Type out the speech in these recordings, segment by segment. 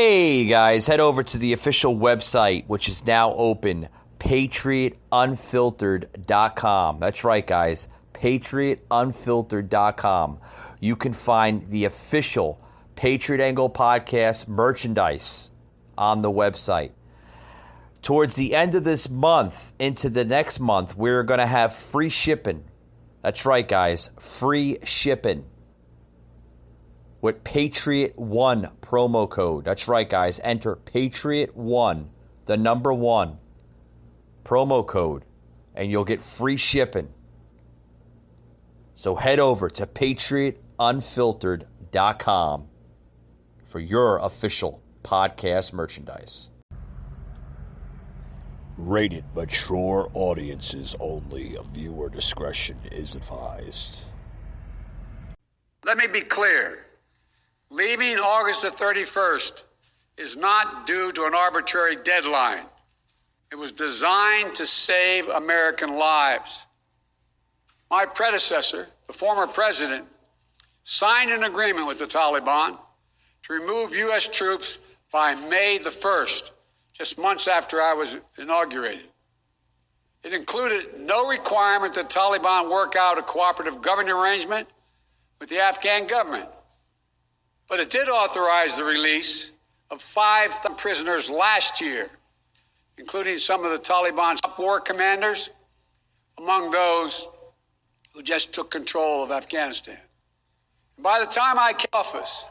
Hey guys, head over to the official website, which is now open, patriotunfiltered.com. That's right, guys, patriotunfiltered.com. You can find the official Patriot Angle podcast merchandise on the website. Towards the end of this month, into the next month, we're going to have free shipping. That's right, guys, free shipping with Patriot1 promo code. That's right, guys. Enter Patriot1, the number 1 promo code, and you'll get free shipping. So head over to patriotunfiltered.com for your official podcast merchandise. Rated mature audiences only. Viewer discretion is advised. Let me be clear. Leaving August the 31st is not due to an arbitrary deadline. It was designed to save American lives. My predecessor, the former president, signed an agreement with the Taliban to remove U.S. troops by May the 1st, just months after I was inaugurated. It included no requirement that Taliban work out a cooperative governing arrangement with the Afghan government. But it did authorize the release of 5 prisoners last year, including some of the Taliban's top war commanders, among those who just took control of Afghanistan. By the time I came to office,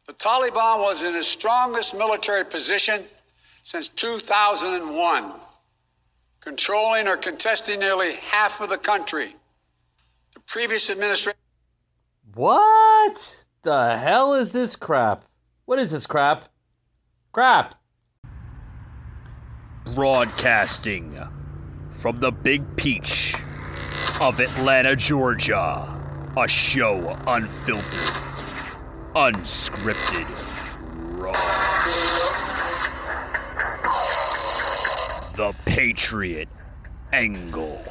the Taliban was in its strongest military position since 2001, controlling or contesting nearly half of the country. The previous administration... What the hell is this crap? What is this crap? Crap! Broadcasting from the Big Peach of Atlanta, Georgia. A show unfiltered, unscripted, raw. The Patriot Angle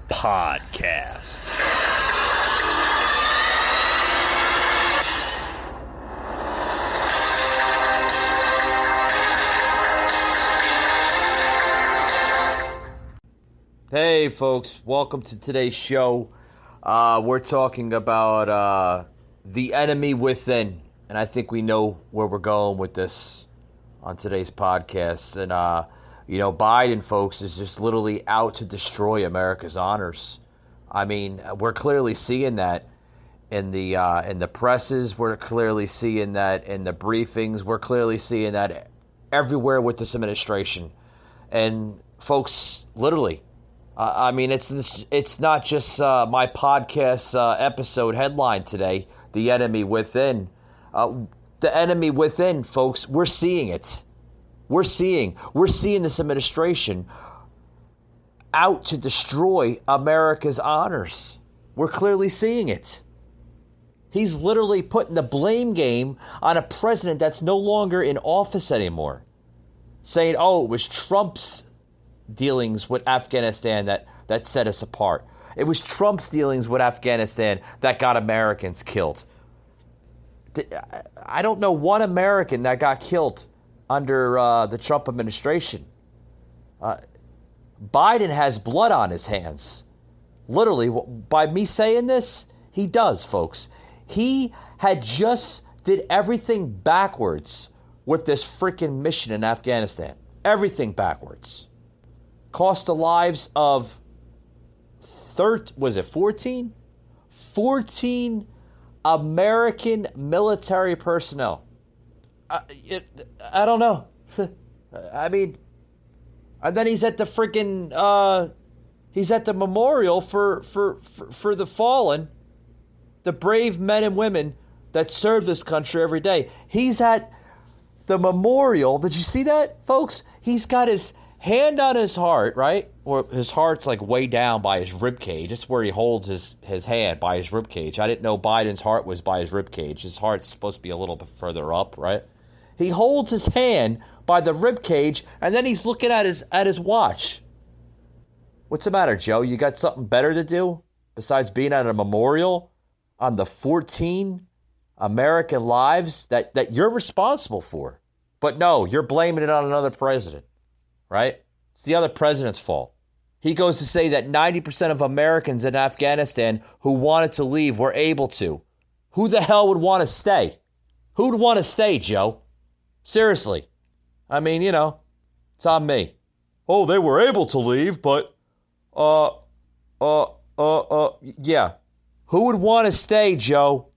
Podcast. Hey folks, welcome to today's show. We're talking about the enemy within, and I think we know where we're going with this on today's podcast. And Biden, folks, is just literally out to destroy America's honors. I mean, we're clearly seeing that in the presses. We're clearly seeing that in the briefings. We're clearly seeing that everywhere with this administration. And folks, literally. It's not just my podcast episode headline today, the enemy within. The enemy within, folks, we're seeing it. We're seeing this administration out to destroy America's honors. We're clearly seeing it. He's literally putting the blame game on a president that's no longer in office anymore. Saying, it was Trump's dealings with Afghanistan that set us apart. It was Trump's dealings with Afghanistan that got Americans killed. I don't know one American that got killed under the Trump administration. Biden has blood on his hands. Literally, by me saying this, he does, folks. He had just did everything backwards with this freaking mission in Afghanistan. Everything backwards. Cost the lives of 14? 14 American military personnel. I don't know. I mean, and then he's at the freaking he's at the memorial for the fallen, the brave men and women that serve this country every day. He's at the memorial. Did you see that, folks? He's got his hand on his heart, right? Or his heart's like way down by his rib cage. That's where he holds his hand, by his rib cage. I didn't know Biden's heart was by his rib cage. His heart's supposed to be a little bit further up, right? He holds his hand by the rib cage, and then he's looking at his watch. What's the matter, Joe? You got something better to do besides being at a memorial on the 14 American lives that you're responsible for? But no, you're blaming it on another president, right? It's the other president's fault. He goes to say that 90% of Americans in Afghanistan who wanted to leave were able to. Who the hell would want to stay? Who'd want to stay, Joe? Seriously. I mean, it's on me. Oh, they were able to leave, but, yeah. Who would want to stay, Joe?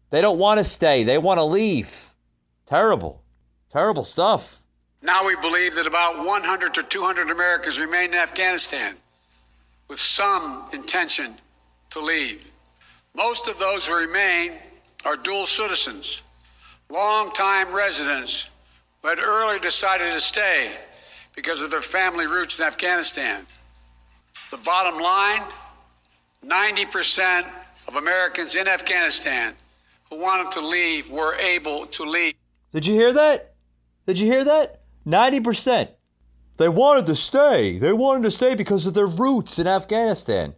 They don't want to stay. They want to leave. Terrible. Terrible stuff. Now we believe that about 100 to 200 Americans remain in Afghanistan with some intention to leave. Most of those who remain are dual citizens, long-time residents who had earlier decided to stay because of their family roots in Afghanistan. The bottom line, 90% of Americans in Afghanistan who wanted to leave were able to leave. Did you hear that? 90%. They wanted to stay. They wanted to stay because of their roots in Afghanistan.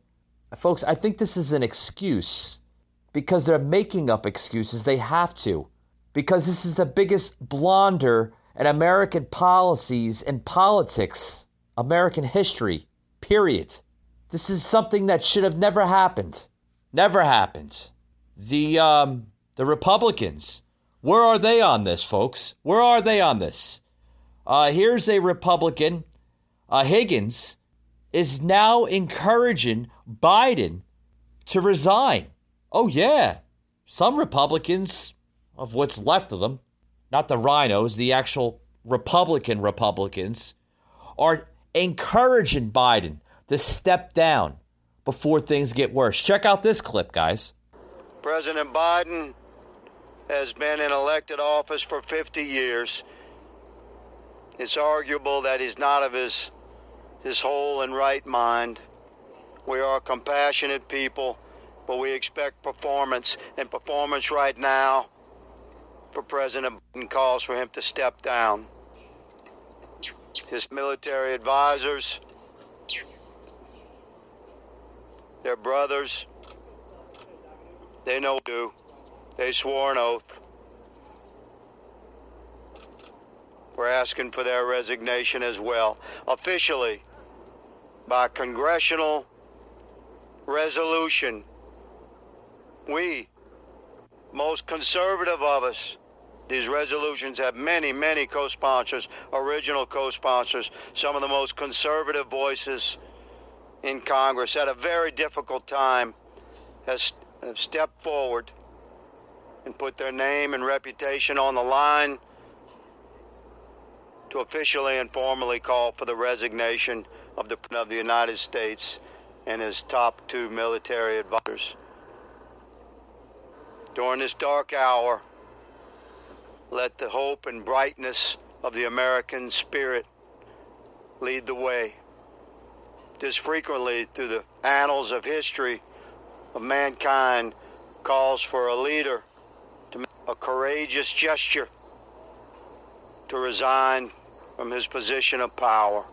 Folks, I think this is an excuse because they're making up excuses. They have to. Because this is the biggest blunder in American policies and politics, American history, period. This is something that should have never happened. Never happened. The Republicans, where are they on this, folks? Where are they on this? Here's a Republican, Higgins, is now encouraging Biden to resign. Oh, yeah. Some Republicans, of what's left of them, not the rhinos, the actual Republicans, are encouraging Biden to step down before things get worse. Check out this clip, guys. President Biden has been in elected office for 50 years. It's arguable that he's not of his whole and right mind. We are compassionate people, but we expect performance. And performance right now for President Biden calls for him to step down. His military advisors, their brothers, they know what to do. They swore an oath. We're asking for their resignation as well. Officially, by congressional resolution, we, most conservative of us, these resolutions have many, many co-sponsors, original co-sponsors, some of the most conservative voices in Congress at a very difficult time have stepped forward and put their name and reputation on the line to officially and formally call for the resignation of the President of the United States and his top two military advisors. During this dark hour, let the hope and brightness of the American spirit lead the way. This frequently through the annals of history of mankind calls for a leader to make a courageous gesture to resign from his position of power.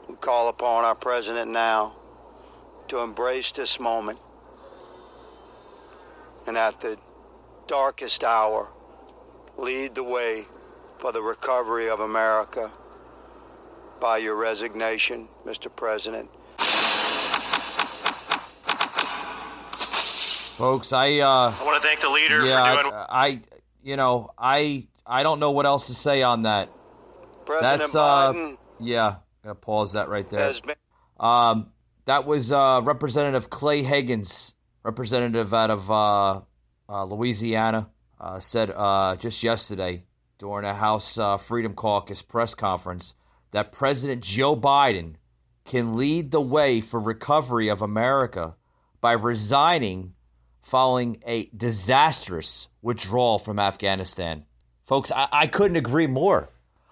We call upon our president now to embrace this moment and at the darkest hour lead the way for the recovery of America by your resignation, Mr. President. Folks, I want to thank the leader for doing. I don't know what else to say on that. President Biden. Yeah, gonna pause that right there. Has been. That was Representative Clay Higgins, representative out of Louisiana, said just yesterday during a House Freedom Caucus press conference that President Joe Biden can lead the way for recovery of America by resigning following a disastrous withdrawal from Afghanistan. Folks, I couldn't agree more.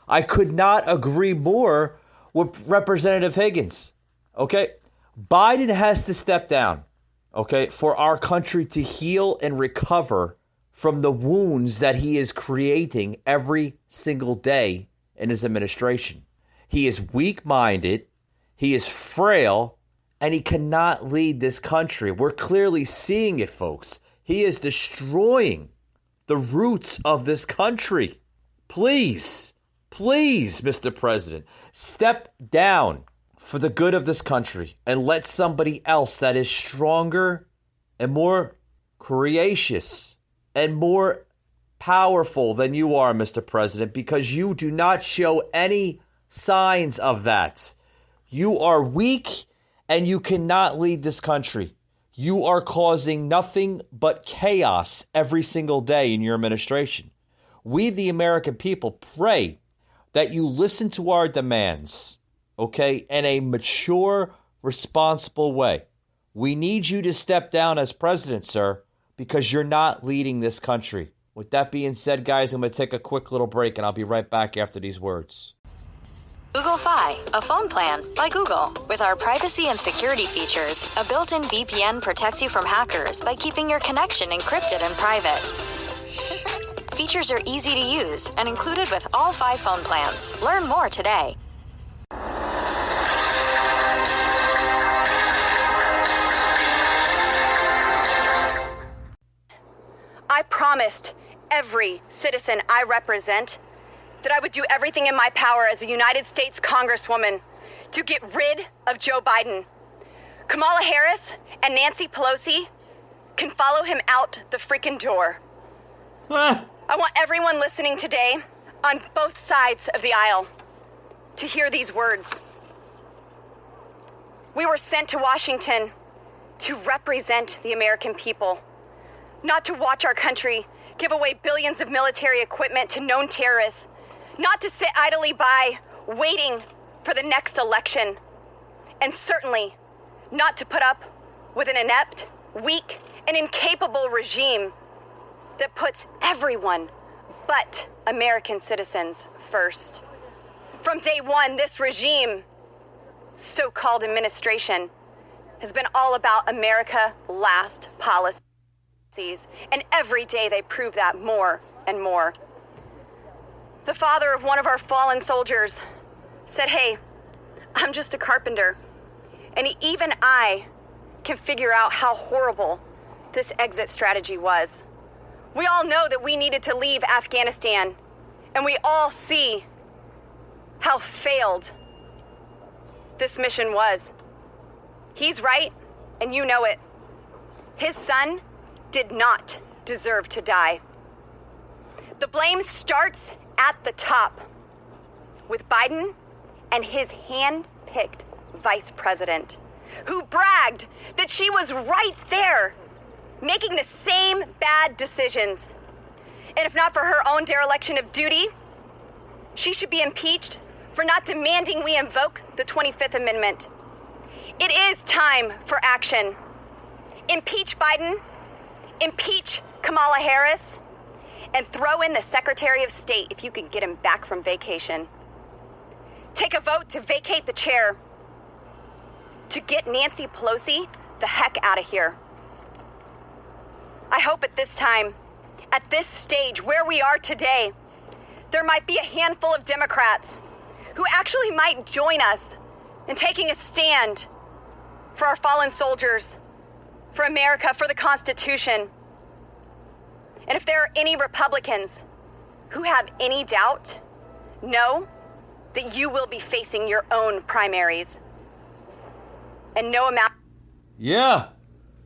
I could not agree more with Representative Higgins. Okay? Biden has to step down, okay, for our country to heal and recover from the wounds that he is creating every single day in his administration. He is weak-minded, he is frail, and he cannot lead this country. We're clearly seeing it, folks. He is destroying the roots of this country please, Mr. President, step down for the good of this country and let somebody else that is stronger and more courageous and more powerful than you are, Mr. President, because you do not show any signs of that. You are weak and you cannot lead this country. You are causing nothing but chaos every single day in your administration. We, the American people, pray that you listen to our demands, okay, in a mature, responsible way. We need you to step down as president, sir, because you're not leading this country. With that being said, guys, I'm going to take a quick little break, and I'll be right back after these words. Google Fi, a phone plan by Google. With our privacy and security features, a built-in VPN protects you from hackers by keeping your connection encrypted and private. Features are easy to use and included with all 5 phone plans. Learn more today. I promised every citizen I represent that I would do everything in my power as a United States Congresswoman to get rid of Joe Biden. Kamala Harris and Nancy Pelosi can follow him out the freaking door. I want everyone listening today on both sides of the aisle to hear these words. We were sent to Washington to represent the American people, not to watch our country give away billions of military equipment to known terrorists, not to sit idly by waiting for the next election, and certainly not to put up with an inept, weak, and incapable regime that puts everyone but American citizens first. From day one, this regime, so-called administration, has been all about America last policies, and every day they prove that more and more. The father of one of our fallen soldiers said, "Hey, I'm just a carpenter, and even I can figure out how horrible this exit strategy was. We all know that we needed to leave Afghanistan, and we all see how failed this mission was. He's right, and you know it. His son did not deserve to die. The blame starts at the top with Biden and his hand-picked vice president, who bragged that she was right there making the same bad decisions. And if not for her own dereliction of duty, she should be impeached for not demanding we invoke the 25th Amendment. It is time for action. Impeach Biden, impeach Kamala Harris, and throw in the Secretary of State if you can get him back from vacation. Take a vote to vacate the chair, to get Nancy Pelosi the heck out of here. I hope at this time, at this stage, where we are today, there might be a handful of Democrats who actually might join us in taking a stand for our fallen soldiers, for America, for the Constitution. And if there are any Republicans who have any doubt, know that you will be facing your own primaries. And no amount... Yeah,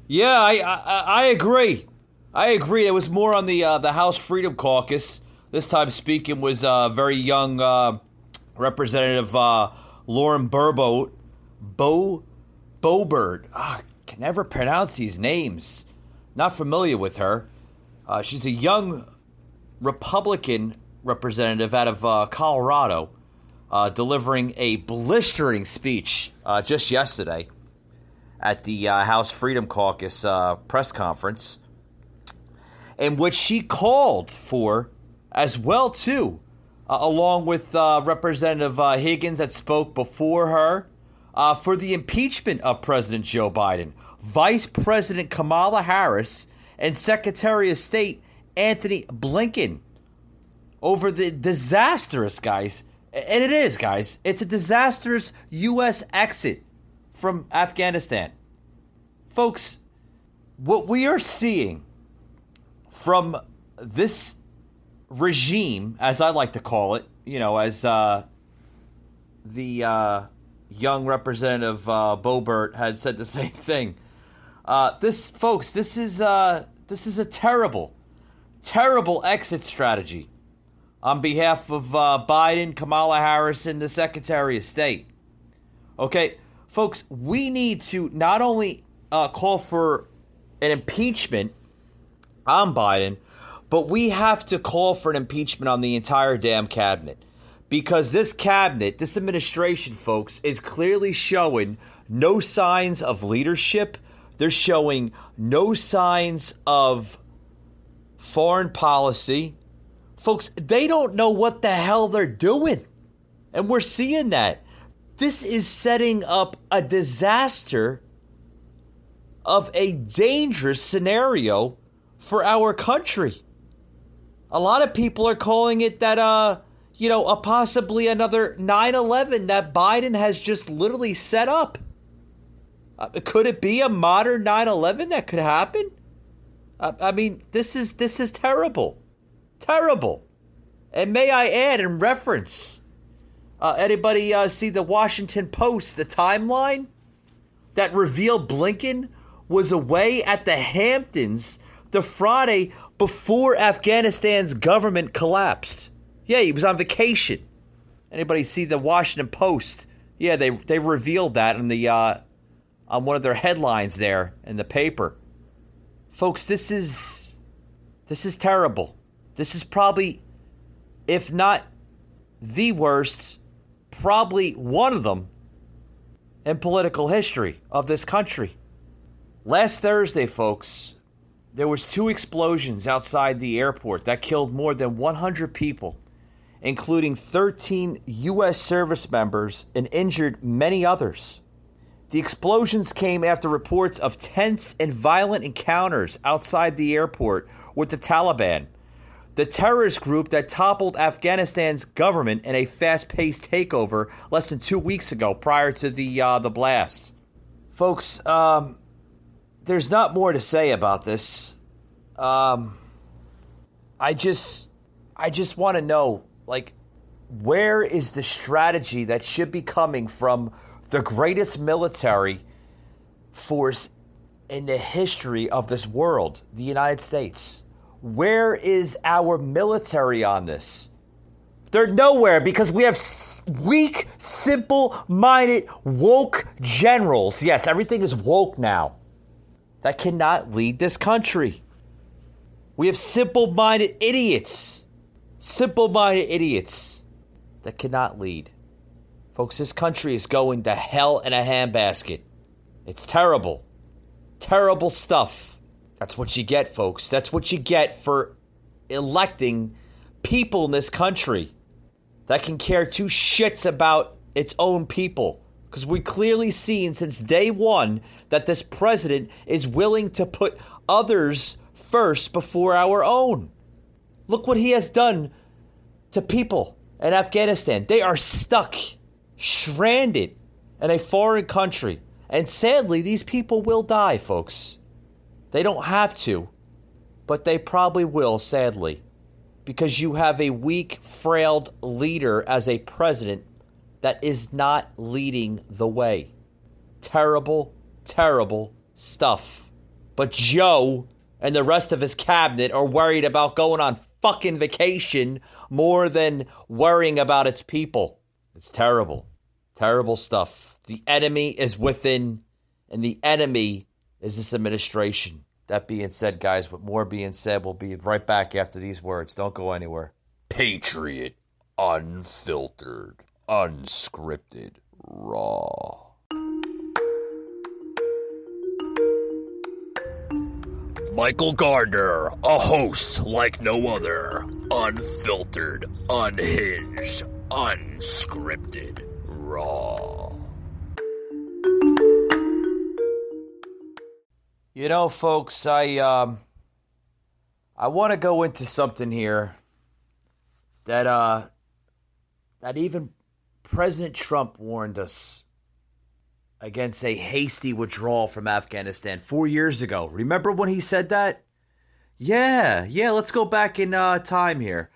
I agree. I agree. It was more on the House Freedom Caucus. This time speaking was very young Representative Lauren Boebert. I can never pronounce these names. Not familiar with her. She's a young Republican representative out of Colorado, delivering a blistering speech just yesterday at the House Freedom Caucus press conference, in which she called for, as well too, along with Representative Higgins that spoke before her, for the impeachment of President Joe Biden, Vice President Kamala Harris, and Secretary of State Antony Blinken over the disastrous, guys, and it is, guys, it's a disastrous U.S. exit from Afghanistan. Folks, what we are seeing from this regime, as I like to call it, as the young Representative Boebert had said the same thing. This is a terrible exit strategy on behalf of Biden, Kamala Harris, and the Secretary of State. Okay, folks, we need to not only call for an impeachment on Biden, but we have to call for an impeachment on the entire damn cabinet. Because this cabinet, this administration, folks, is clearly showing no signs of leadership. They're showing no signs of foreign policy. Folks, they don't know what the hell they're doing. And we're seeing that. This is setting up a disaster of a dangerous scenario for our country. A lot of people are calling it that, possibly another 9/11 that Biden has just literally set up. Could it be a modern 9/11 that could happen? This is terrible. Terrible. And may I add in reference, anybody see the Washington Post, the timeline that revealed Blinken was away at the Hamptons the Friday before Afghanistan's government collapsed? Yeah, he was on vacation. Anybody see the Washington Post? Yeah, they revealed that in the on one of their headlines there in the paper. Folks, this is terrible. This is probably, if not the worst, probably one of them in political history of this country. Last Thursday, folks, there was 2 explosions outside the airport that killed more than 100 people, including 13 U.S. service members, and injured many others. The explosions came after reports of tense and violent encounters outside the airport with the Taliban, the terrorist group that toppled Afghanistan's government in a fast-paced takeover less than 2 weeks ago prior to the blast. Folks, there's not more to say about this. I just want to know, where is the strategy that should be coming from the greatest military force in the history of this world, the United States? Where is our military on this? They're nowhere because we have weak, simple-minded, woke generals. Yes, everything is woke now. That cannot lead this country. We have simple-minded idiots. Simple-minded idiots that cannot lead. Folks, this country is going to hell in a handbasket. It's terrible. Terrible stuff. That's what you get, folks. That's what you get for electing people in this country that can care 2 shits about its own people. Because we've clearly seen since day one that this president is willing to put others first before our own. Look what he has done to people in Afghanistan. They are stuck, stranded in a foreign country. And sadly, these people will die, folks. They don't have to, but they probably will, sadly. Because you have a weak, frail leader as a president that is not leading the way. Terrible, terrible stuff. But Joe and the rest of his cabinet are worried about going on fucking vacation more than worrying about its people. It's terrible. Terrible stuff. The enemy is within, and the enemy is this administration. That being said, guys, with more being said, we'll be right back after these words. Don't go anywhere. Patriot, unfiltered, unscripted, raw. Michael Gardner, a host like no other. Unfiltered, unhinged, unscripted, raw. You know, folks, I want to go into something here that even President Trump warned us against a hasty withdrawal from Afghanistan 4 years ago. Remember when he said that? Yeah, let's go back in time here.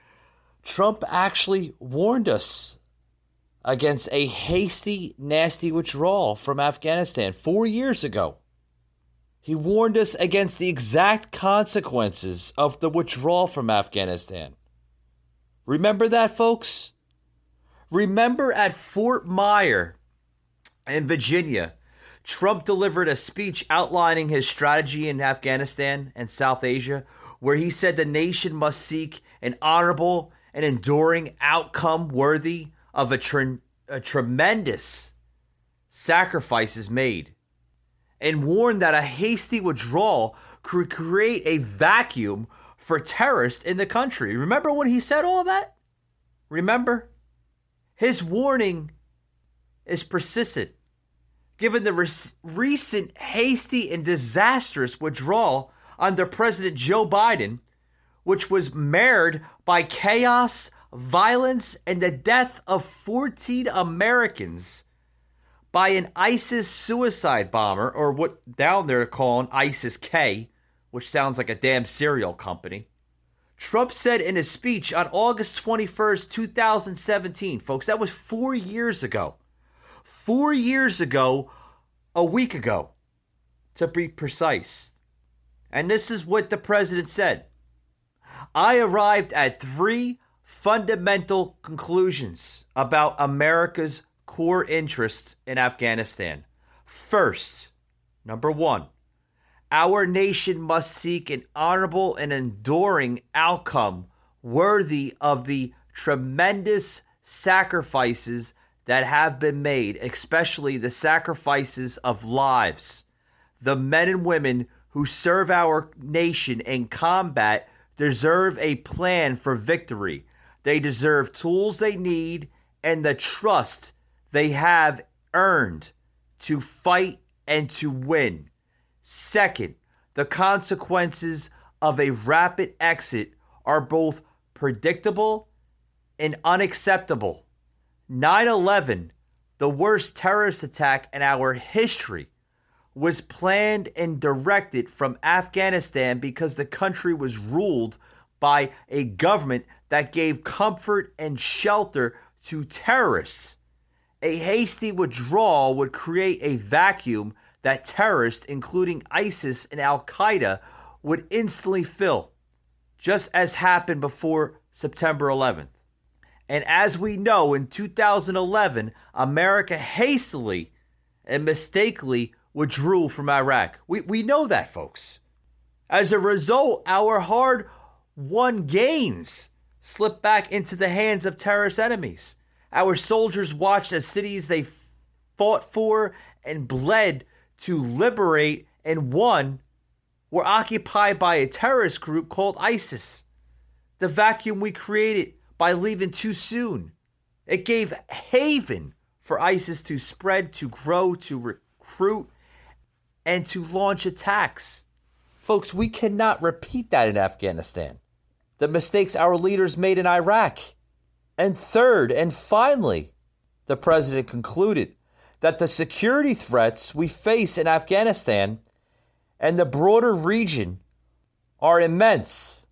Trump actually warned us against a hasty, nasty withdrawal from Afghanistan 4 years ago. He warned us against the exact consequences of the withdrawal from Afghanistan. Remember that, folks? Remember at Fort Myer in Virginia, Trump delivered a speech outlining his strategy in Afghanistan and South Asia, where he said the nation must seek an honorable and enduring outcome worthy of a tremendous sacrifices made, and warned that a hasty withdrawal could create a vacuum for terrorists in the country. Remember when he said all that? Remember? His warning is persistent, given the recent hasty and disastrous withdrawal under President Joe Biden, which was marred by chaos, violence, and the death of 14 Americans by an ISIS suicide bomber, or what down there calling ISIS-K, which sounds like a damn cereal company. Trump said in his speech on August 21st, 2017, folks, that was 4 years ago. 4 years ago, a week ago, to be precise. And this is what the president said. I arrived at 3 fundamental conclusions about America's core interests in Afghanistan. First, number 1, our nation must seek an honorable and enduring outcome worthy of the tremendous sacrifices that have been made, especially the sacrifices of lives. The men and women who serve our nation in combat deserve a plan for victory. They deserve tools they need and the trust they have earned to fight and to win. Second, the consequences of a rapid exit are both predictable and unacceptable. 9/11, the worst terrorist attack in our history, was planned and directed from Afghanistan because the country was ruled by a government that gave comfort and shelter to terrorists. A hasty withdrawal would create a vacuum that terrorists, including ISIS and Al-Qaeda, would instantly fill, just as happened before September 11th. And as we know, in 2011, America hastily and mistakenly withdrew from Iraq. We know that, folks. As a result, our hard-won gains slipped back into the hands of terrorist enemies. Our soldiers watched as cities they fought for and bled to liberate and won were occupied by a terrorist group called ISIS. The vacuum we created by leaving too soon, it gave haven for ISIS to spread, to grow, to recruit, and to launch attacks. Folks, we cannot repeat that in Afghanistan. The mistakes our leaders made in Iraq. And third, and finally, the president concluded that the security threats we face in Afghanistan and the broader region are immense.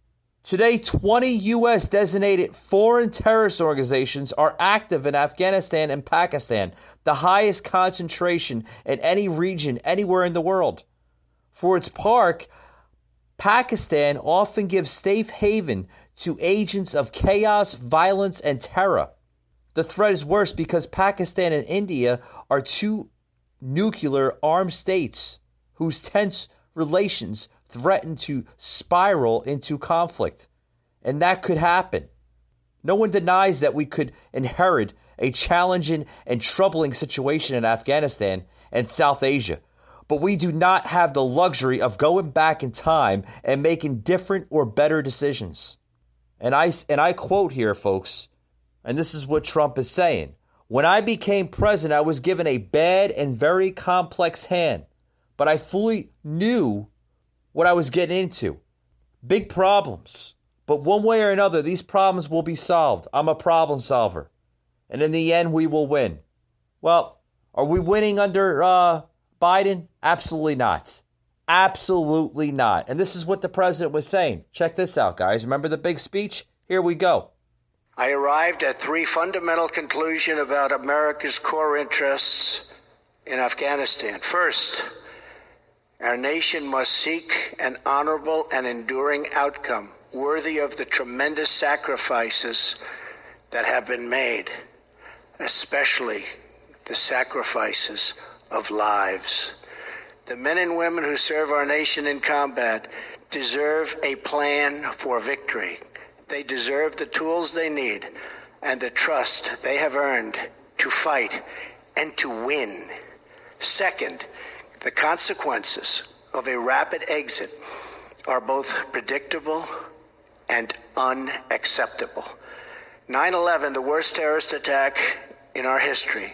Today, 20 U.S. designated foreign terrorist organizations are active in Afghanistan and Pakistan, the highest concentration in any region anywhere in the world. For its part, Pakistan often gives safe haven to agents of chaos, violence, and terror. The threat is worse because Pakistan and India are 2 nuclear armed states whose tense relations threaten to spiral into conflict. And that could happen. No one denies that we could inherit a challenging and troubling situation in Afghanistan and South Asia. But we do not have the luxury of going back in time and making different or better decisions. And I quote here, folks, and this is what Trump is saying. When I became president, I was given a bad and very complex hand, but I fully knew what I was getting into. Big problems. But one way or another, these problems will be solved. I'm a problem solver. And in the end, we will win. Well, are we winning under Biden? Absolutely not. Absolutely not. And this is what the president was saying. Check this out, guys. Remember the big speech? Here we go. I arrived at three fundamental conclusions about America's core interests in Afghanistan. First, our nation must seek an honorable and enduring outcome worthy of the tremendous sacrifices that have been made, especially the sacrifices of lives. The men and women who serve our nation in combat deserve a plan for victory. They deserve the tools they need and the trust they have earned to fight and to win. Second, the consequences of a rapid exit are both predictable and unacceptable. 9/11, the worst terrorist attack in our history,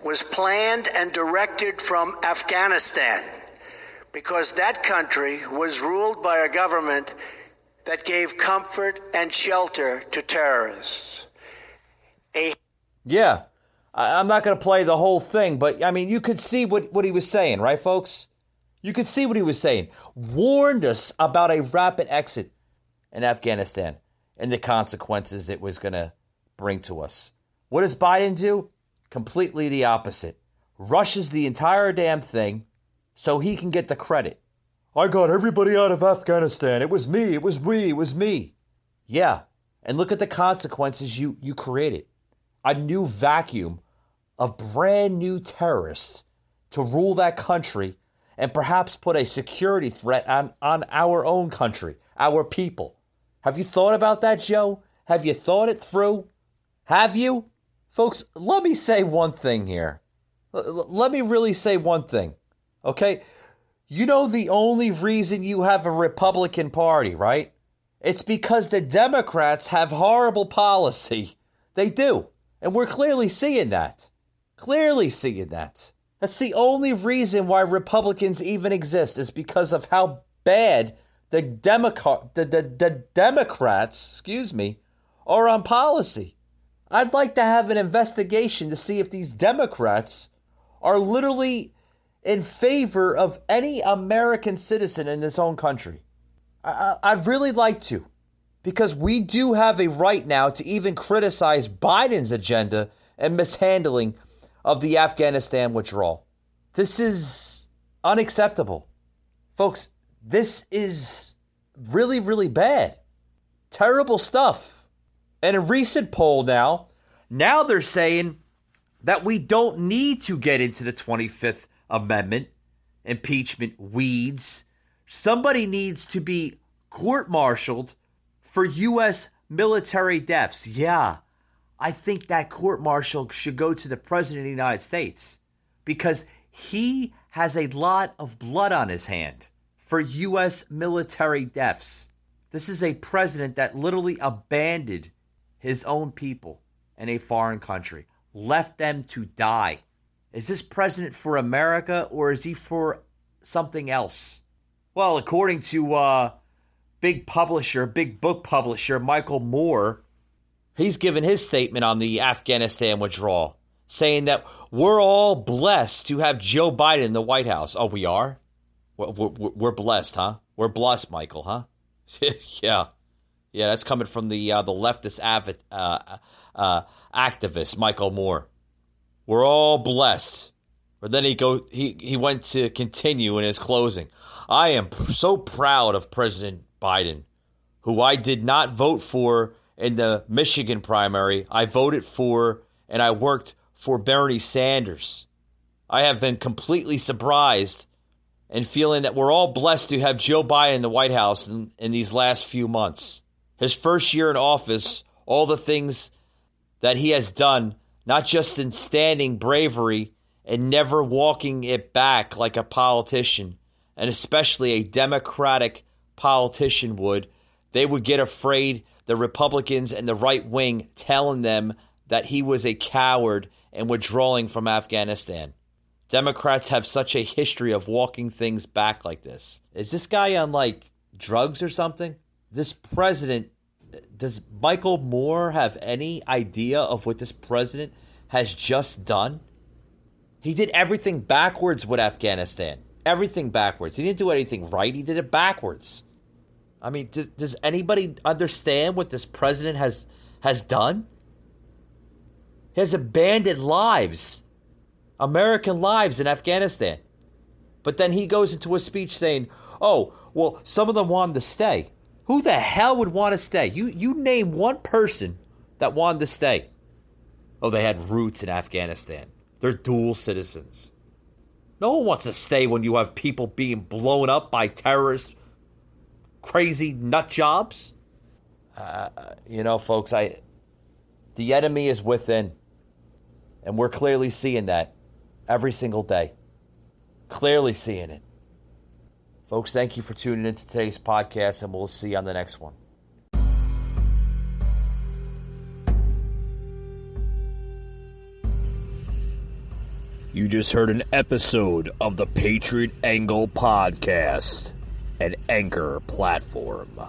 was planned and directed from Afghanistan because that country was ruled by a government that gave comfort and shelter to terrorists. Yeah, I'm not going to play the whole thing, but I mean, you could see what he was saying, right, folks? You could see what he was saying. Warned us about a rapid exit in Afghanistan and the consequences it was going to bring to us. What does Biden do? Completely the opposite. Rushes the entire damn thing so he can get the credit. I got everybody out of Afghanistan. It was me. It was we. It was me. Yeah. And look at the consequences you created. A new vacuum of brand new terrorists to rule that country and perhaps put a security threat on our own country, our people. Have you thought about that, Joe? Have you thought it through? Have you? Folks, let me say one thing here. Let me really say one thing, okay? You know the only reason you have a Republican Party, right? It's because the Democrats have horrible policy. They do. And we're clearly seeing that. Clearly seeing that. That's the only reason why Republicans even exist, is because of how bad the Democrats, are on policy. I'd like to have an investigation to see if these Democrats are literally in favor of any American citizen in this own country. I'd really like to, because we do have a right now to even criticize Biden's agenda and mishandling of the Afghanistan withdrawal. This is unacceptable. Folks, this is really, really bad. Terrible stuff. And a recent poll now they're saying that we don't need to get into the 25th Amendment, impeachment weeds. Somebody needs to be court-martialed for U.S. military deaths. Yeah, I think that court-martial should go to the President of the United States because he has a lot of blood on his hand for U.S. military deaths. This is a president that literally abandoned his own people in a foreign country, left them to die. Is this president for America or is he for something else? Well, according to big book publisher Michael Moore, he's given his statement on the Afghanistan withdrawal, saying that we're all blessed to have Joe Biden in the White House. Oh, we are? We're blessed, huh? We're blessed, Michael, huh? Yeah. Yeah, that's coming from the leftist activist, Michael Moore. We're all blessed. But then he went to continue in his closing. I am so proud of President Biden, who I did not vote for in the Michigan primary. I voted for and I worked for Bernie Sanders. I have been completely surprised and feeling that we're all blessed to have Joe Biden in the White House in these last few months. His first year in office, all the things that he has done, not just in standing bravery and never walking it back like a politician, and especially a Democratic politician would, they would get afraid, the Republicans and the right wing, telling them that he was a coward and withdrawing from Afghanistan. Democrats have such a history of walking things back like this. Is this guy on, drugs or something? This president, does Michael Moore have any idea of what this president has just done? He did everything backwards with Afghanistan. Everything backwards. He didn't do anything right. He did it backwards. I mean, does anybody understand what this president has done? He has abandoned lives, American lives in Afghanistan. But then he goes into a speech saying, oh, well, some of them wanted to stay. Who the hell would want to stay? You name one person that wanted to stay. Oh, they had roots in Afghanistan. They're dual citizens. No one wants to stay when you have people being blown up by terrorists, crazy nut jobs. Folks, the enemy is within. And we're clearly seeing that every single day. Clearly seeing it. Folks, thank you for tuning into today's podcast, and we'll see you on the next one. You just heard an episode of the Patriot Angle Podcast, an Anchor platform.